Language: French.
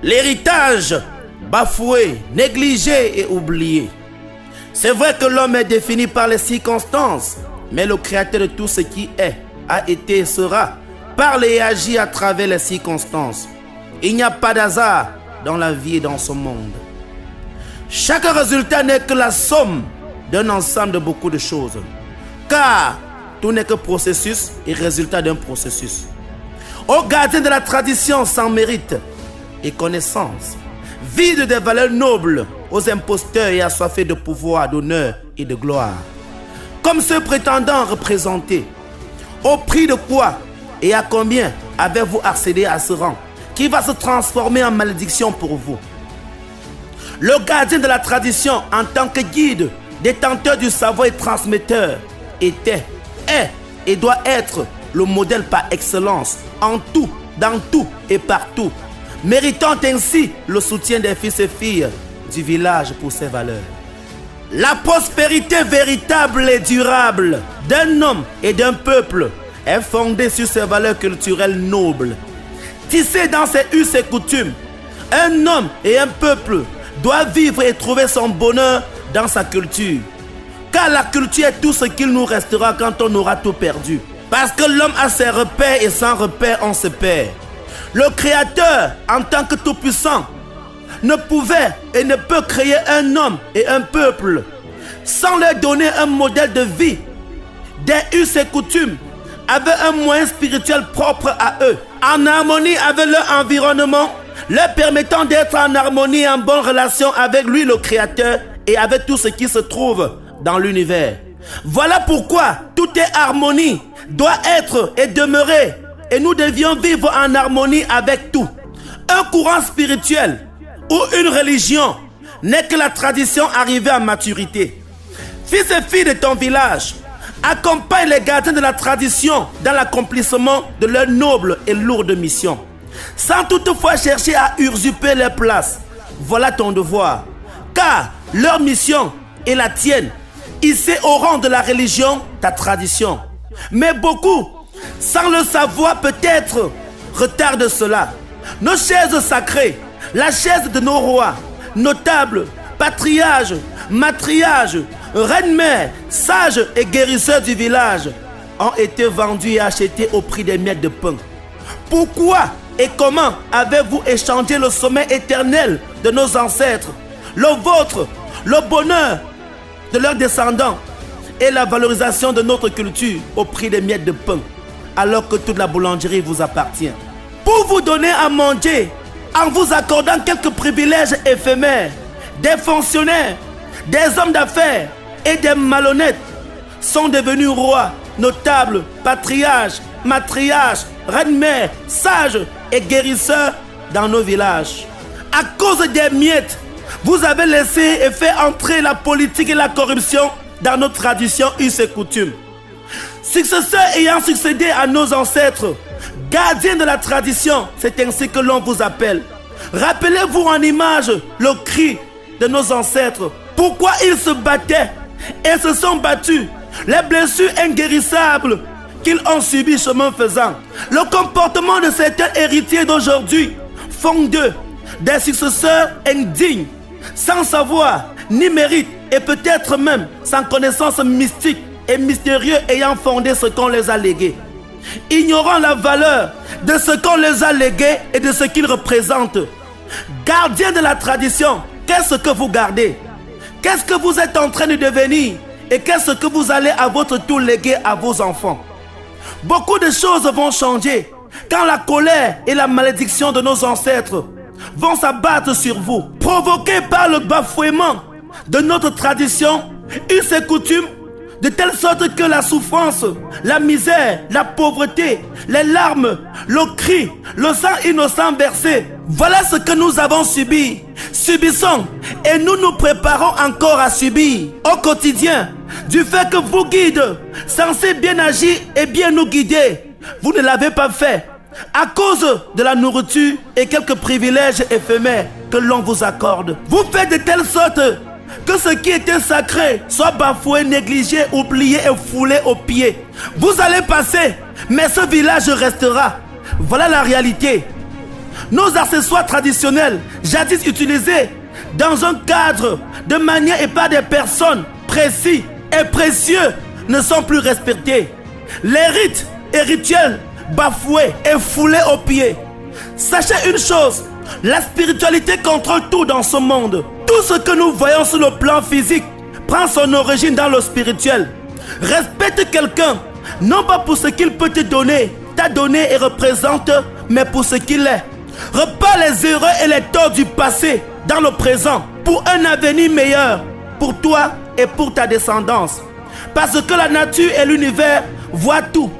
L'héritage bafoué, négligé et oublié. C'est vrai que l'homme est défini par les circonstances, mais le créateur de tout ce qui est, a été et sera, parle et agit à travers les circonstances. Il n'y a pas d'hasard dans la vie et dans ce monde. Chaque résultat n'est que la somme d'un ensemble de beaucoup de choses. Car tout n'est que processus et résultat d'un processus. Aux gardiens de la tradition sans mérite et connaissance, vide des valeurs nobles, aux imposteurs et assoiffés de pouvoir, d'honneur et de gloire. Comme ceux prétendant représenter, au prix de quoi et à combien avez-vous accédé à ce rang qui va se transformer en malédiction pour vous? Le gardien de la tradition en tant que guide, détenteur du savoir et transmetteur, était, est et doit être le modèle par excellence en tout, dans tout et partout, méritant ainsi le soutien des fils et filles du village pour ses valeurs. La prospérité véritable et durable d'un homme et d'un peuple est fondée sur ses valeurs culturelles nobles. Tissée dans ses us et coutumes, un homme et un peuple doivent vivre et trouver son bonheur dans sa culture. Car la culture est tout ce qu'il nous restera quand on aura tout perdu. Parce que l'homme a ses repères et sans repères on se perd. Le Créateur, en tant que tout-puissant, ne pouvait et ne peut créer un homme et un peuple sans leur donner un modèle de vie, des us et coutumes, avec un moyen spirituel propre à eux, en harmonie avec leur environnement, leur permettant d'être en harmonie et en bonne relation avec lui, le Créateur, et avec tout ce qui se trouve dans l'univers. Voilà pourquoi toute harmonie doit être et demeurer, et nous devions vivre en harmonie avec tout. Un courant spirituel ou une religion n'est que la tradition arrivée à maturité. Fils et filles de ton village, accompagne les gardiens de la tradition dans l'accomplissement de leur noble et lourde mission, sans toutefois chercher à usurper leur place. Voilà ton devoir, car leur mission est la tienne, hissée au rang de la religion, ta tradition. Mais beaucoup, sans le savoir peut-être, retardent cela. Nos chaises sacrées, la chaise de nos rois, notables, patriarches, matriarches, reines-mères, sages et guérisseurs du village ont été vendus et achetés au prix des miettes de pain. Pourquoi et comment avez-vous échangé le sommeil éternel de nos ancêtres, le vôtre, le bonheur de leurs descendants et la valorisation de notre culture au prix des miettes de pain, alors que toute la boulangerie vous appartient? Pour vous donner à manger, en vous accordant quelques privilèges éphémères, des fonctionnaires, des hommes d'affaires et des malhonnêtes sont devenus rois, notables, patriarches, matriarches, reines-mères, sages et guérisseurs dans nos villages. À cause des miettes, vous avez laissé et fait entrer la politique et la corruption dans nos traditions, us et coutumes. Successeurs ayant succédé à nos ancêtres, gardiens de la tradition, c'est ainsi que l'on vous appelle. Rappelez-vous en image le cri de nos ancêtres. Pourquoi ils se battaient et se sont battus, les blessures inguérissables qu'ils ont subies chemin faisant. Le comportement de certains héritiers d'aujourd'hui font d'eux des successeurs indignes, sans savoir ni mérite et peut-être même sans connaissance mystique et mystérieux ayant fondé ce qu'on les a légués. Ignorant la valeur de ce qu'on les a légués et de ce qu'ils représentent. Gardiens de la tradition, qu'est-ce que vous gardez? Qu'est-ce que vous êtes en train de devenir? Et qu'est-ce que vous allez à votre tour léguer à vos enfants? Beaucoup de choses vont changer quand la colère et la malédiction de nos ancêtres vont s'abattre sur vous, provoqués par le bafouement de notre tradition, us et coutumes, de telle sorte que la souffrance, la misère, la pauvreté, les larmes, le cri, le sang innocent versé, voilà ce que nous avons subi, subissons et nous nous préparons encore à subir au quotidien du fait que vous guides, censés bien agir et bien nous guider, vous ne l'avez pas fait à cause de la nourriture et quelques privilèges éphémères que l'on vous accorde. Vous faites de telle sorte que ce qui était sacré soit bafoué, négligé, oublié et foulé aux pieds. Vous allez passer, mais ce village restera. Voilà la réalité. Nos accessoires traditionnels, jadis utilisés dans un cadre, de manière et par des personnes précis et précieux, ne sont plus respectés. Les rites et rituels bafoués et foulés aux pieds. Sachez une chose, la spiritualité contrôle tout dans ce monde. Tout ce que nous voyons sur le plan physique prend son origine dans le spirituel. Respecte quelqu'un, non pas pour ce qu'il peut te donner, t'a donné et représente, mais pour ce qu'il est. Repars les erreurs et les torts du passé dans le présent pour un avenir meilleur pour toi et pour ta descendance. Parce que la nature et l'univers voient tout.